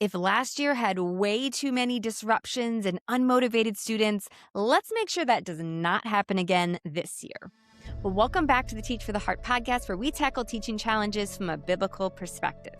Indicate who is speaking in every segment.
Speaker 1: If last year had way too many disruptions and unmotivated students, let's make sure that does not happen again this year. Well, welcome back to the Teach for the Heart podcast, where we tackle teaching challenges from a biblical perspective.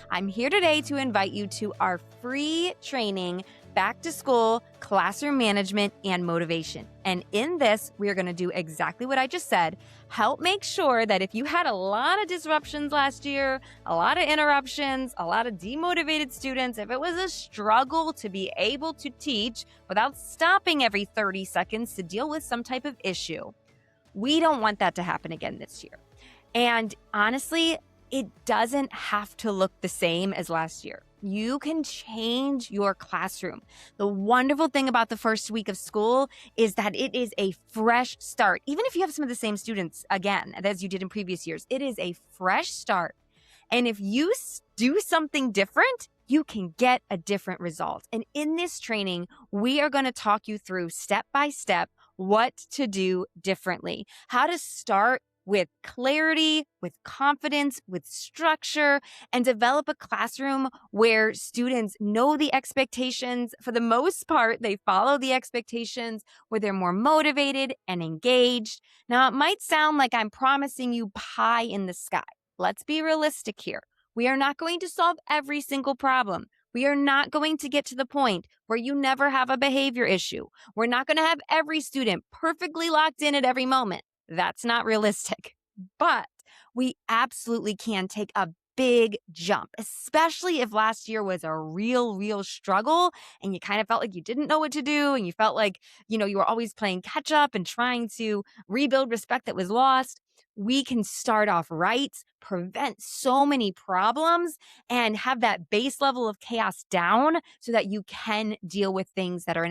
Speaker 1: I'm here today to invite you to our free training, Back to School, Classroom Management, and Motivation. And in this, we are going to do exactly what I just said, help make sure that if you had a lot of disruptions last year, a lot of interruptions, a lot of demotivated students, if it was a struggle to be able to teach without stopping every 30 seconds to deal with some type of issue, we don't want that to happen again this year. And honestly, it doesn't have to look the same as last year. You can change your classroom. The wonderful thing about the first week of school is that it is a fresh start. Even if you have some of the same students again, as you did in previous years, it is a fresh start. And if you do something different, you can get a different result. And in this training, we are going to talk you through step by step what to do differently, how to start with clarity, with confidence, with structure, and develop a classroom where students know the expectations. For the most part, they follow the expectations, where they're more motivated and engaged. Now, it might sound like I'm promising you pie in the sky. Let's be realistic here. We are not going to solve every single problem. We are not going to get to the point where you never have a behavior issue. We're not going to have every student perfectly locked in at every moment. That's not realistic, but we absolutely can take a big jump, especially if last year was a real struggle and you kind of felt like you didn't know what to do and you felt like, you were always playing catch up and trying to rebuild respect that was lost. We can start off right, prevent so many problems, and have that base level of chaos down so that you can deal with things that are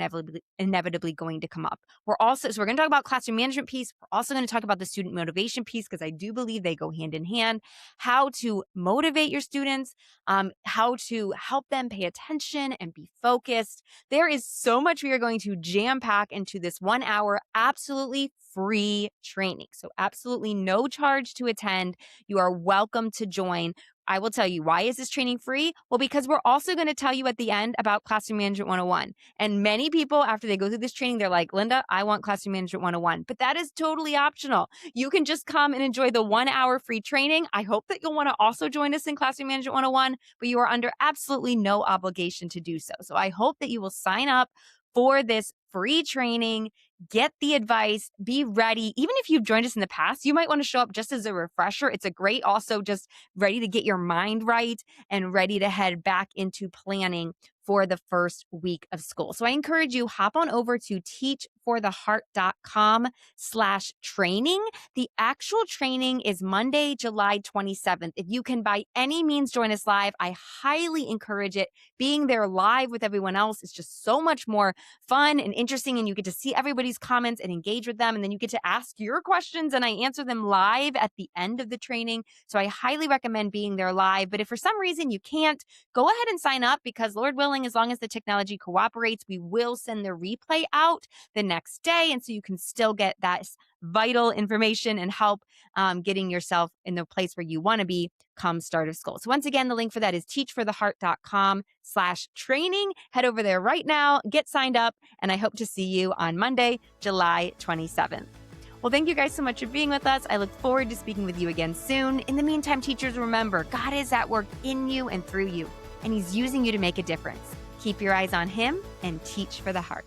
Speaker 1: inevitably going to come up. We're going to talk about classroom management piece. We're also going to talk about the student motivation piece, because I do believe they go hand in hand. How to motivate your students, how to help them pay attention and be focused. There is so much we are going to jam pack into this 1 hour, absolutely free training. So absolutely no charge to attend. You are welcome to join. I will tell you, why is this training free? Well, because we're also going to tell you at the end about Classroom Management 101. And many people, after they go through this training, they're like, Linda, I want Classroom Management 101. But that is totally optional. You can just come and enjoy the 1 hour free training. I hope that you'll want to also join us in Classroom Management 101, but you are under absolutely no obligation to do so. So I hope that you will sign up for this free training, get the advice, be ready. Even if you've joined us in the past, you might want to show up just as a refresher. It's a great also just ready to get your mind right and ready to head back into planning for the first week of school. So I encourage you, hop on over to teachfortheheart.com/training. The actual training is Monday, July 27th. If you can by any means join us live, I highly encourage it. Being there live with everyone else is just so much more fun and interesting, and you get to see everybody's comments and engage with them, and then you get to ask your questions and I answer them live at the end of the training. So I highly recommend being there live. But if for some reason you can't, go ahead and sign up, because Lord willing, as long as the technology cooperates, we will send the replay out the next day. And so you can still get that vital information and help getting yourself in the place where you want to be come start of school. So once again, the link for that is teachfortheheart.com/training. Head over there right now, get signed up, and I hope to see you on Monday, July 27th. Well, thank you guys so much for being with us. I look forward to speaking with you again soon. In the meantime, teachers, remember, God is at work in you and through you, and He's using you to make a difference. Keep your eyes on Him and teach for the heart.